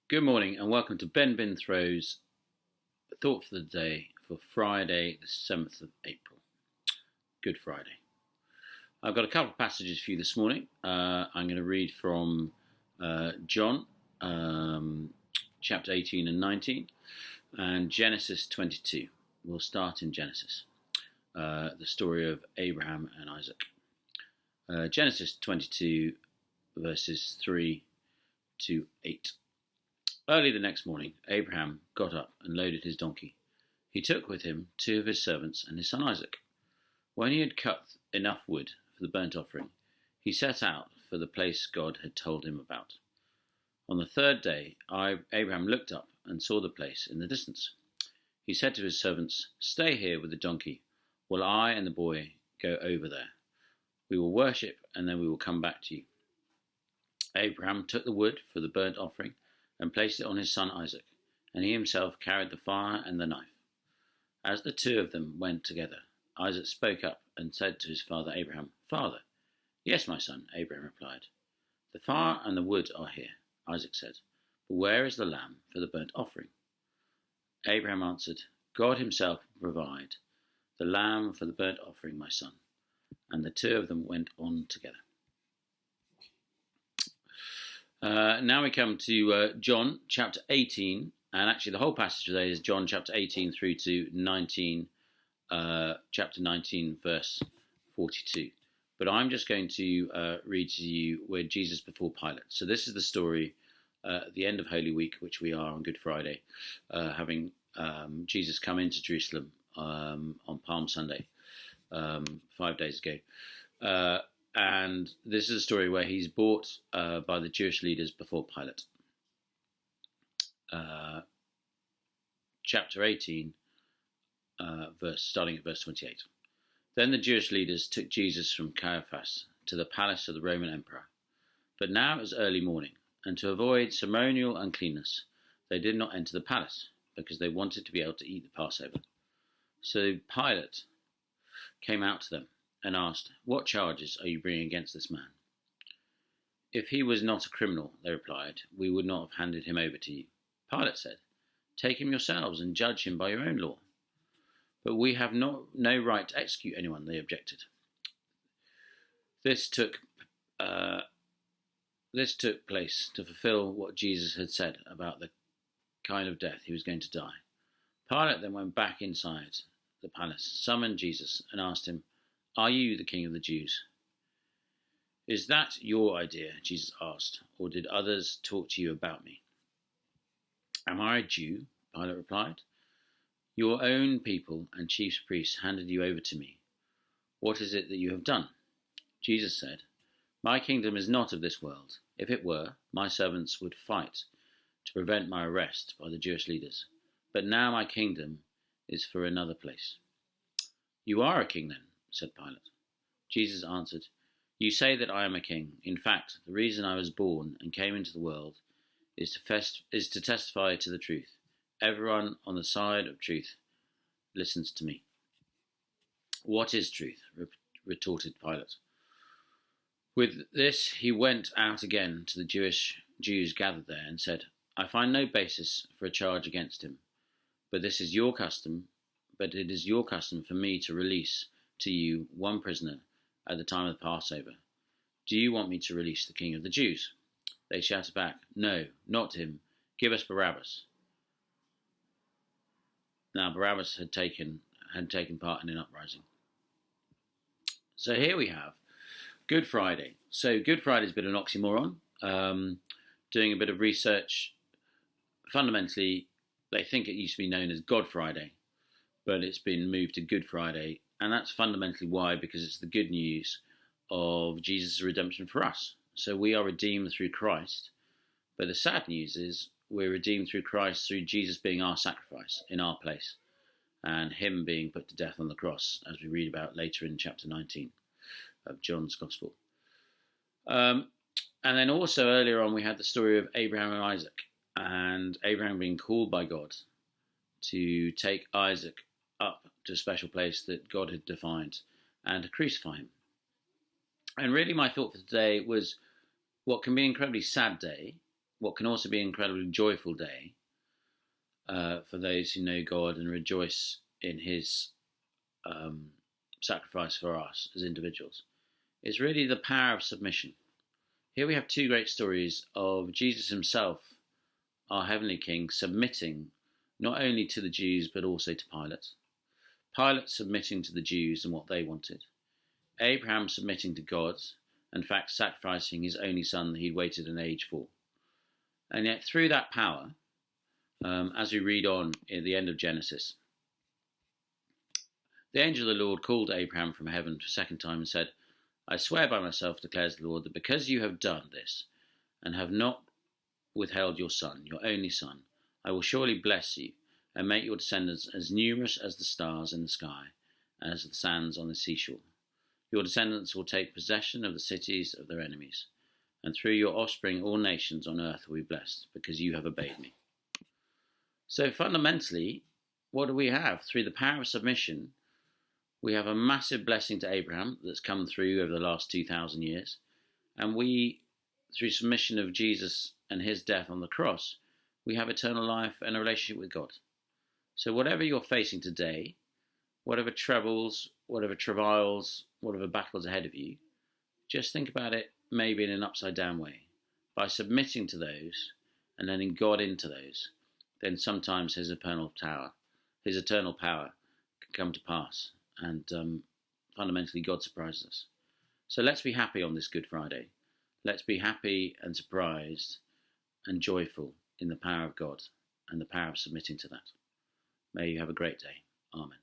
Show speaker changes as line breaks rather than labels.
Good morning and welcome to BenBinFro's Thought for the Day for Friday the 7th of April. Good Friday. I've got a couple of passages for you this morning. I'm going to read from John chapter 18 and 19 and Genesis 22. We'll start in Genesis, the story of Abraham and Isaac. Genesis 22 verses 3 to 8. Early the next morning, Abraham got up and loaded his donkey. He took with him 2 of his servants and his son Isaac. When he had cut enough wood for the burnt offering, he set out for the place God had told him about. On the third day, Abraham looked up and saw the place in the distance. He said to his servants, "Stay here with the donkey, while I and the boy go over there. We will worship, and then we will come back to you." Abraham took the wood for the burnt offering and placed it on his son Isaac, and he himself carried the fire and the knife. As the two of them went together, Isaac spoke up and said to his father Abraham, "Father." "Yes, my son," Abraham replied. "The fire and the wood are here," Isaac said, "but where is the lamb for the burnt offering?" Abraham answered, "God himself will provide the lamb for the burnt offering, my son." And the two of them went on together. Now we come to John chapter 18, and actually the whole passage today is John chapter 18 through to 19, chapter 19 verse 42. But I'm just going to read to you where Jesus before Pilate. So this is the story at the end of Holy Week, which we are on Good Friday, having Jesus come into Jerusalem on Palm Sunday, 5 days ago. And this is a story where he's brought by the Jewish leaders before Pilate. Chapter 18, starting at verse 28. Then the Jewish leaders took Jesus from Caiaphas to the palace of the Roman emperor. But now it was early morning, and to avoid ceremonial uncleanness, they did not enter the palace, because they wanted to be able to eat the Passover. So Pilate came out to them and asked, "What charges are you bringing against this man?" "If he was not a criminal," they replied, "we would not have handed him over to you." Pilate said, "Take him yourselves and judge him by your own law." "But we have no right to execute anyone," they objected. This took place to fulfill what Jesus had said about the kind of death he was going to die. Pilate then went back inside the palace, summoned Jesus, and asked him, "Are you the king of the Jews?" "Is that your idea?" Jesus asked, "or did others talk to you about me?" "Am I a Jew?" Pilate replied. "Your own people and chief priests handed you over to me. What is it that you have done?" Jesus said, "My kingdom is not of this world. If it were, my servants would fight to prevent my arrest by the Jewish leaders. But now my kingdom is for another place." "You are a king then," said Pilate. Jesus answered, "You say that I am a king. In fact, the reason I was born and came into the world is to testify to the truth. Everyone on the side of truth listens to me." "What is truth?" retorted Pilate. With this, he went out again to the Jews gathered there and said, "I find no basis for a charge against him, but it is your custom for me to release to you one prisoner at the time of the Passover. Do you want me to release the king of the Jews?" They shouted back, "No, not him. Give us Barabbas." Now Barabbas had taken part in an uprising. So here we have Good Friday. So Good Friday's been an oxymoron. Doing a bit of research, fundamentally, they think it used to be known as God Friday, but it's been moved to Good Friday, and that's fundamentally why, because it's the good news of Jesus' redemption for us. So we are redeemed through Christ, but the sad news is we're redeemed through Christ, through Jesus being our sacrifice in our place, and him being put to death on the cross, as we read about later in chapter 19 of John's Gospel. And then also earlier on we had the story of Abraham and Isaac, and Abraham being called by God to take Isaac up to a special place that God had defined and to crucify him. And really my thought for today was what can be an incredibly sad day what can also be an incredibly joyful day for those who know God and rejoice in his sacrifice for us as individuals is really the power of submission. Here we have two great stories of Jesus himself, our heavenly King, submitting not only to the Jews but also to Pilate. Pilate submitting to the Jews and what they wanted. Abraham submitting to God, in fact sacrificing his only son that he'd waited an age for. And yet through that power, as we read on at the end of Genesis, the angel of the Lord called Abraham from heaven for a second time and said, I swear by myself, declares the Lord, that because you have done this and have not withheld your son, your only son, I will surely bless you and make your descendants as numerous as the stars in the sky, as the sands on the seashore. Your descendants will take possession of the cities of their enemies, and through your offspring all nations on earth will be blessed, because you have obeyed me. So fundamentally, what do we have? Through the power of submission, we have a massive blessing to Abraham that's come through over the last 2,000 years. And we, through submission of Jesus and his death on the cross, we have eternal life and a relationship with God. So whatever you're facing today, whatever troubles, whatever travails, whatever battles ahead of you, just think about it maybe in an upside down way. By submitting to those and letting God into those, then sometimes his eternal power can come to pass. And fundamentally, God surprises us. So let's be happy on this Good Friday. Let's be happy and surprised and joyful in the power of God and the power of submitting to that. May you have a great day. Amen.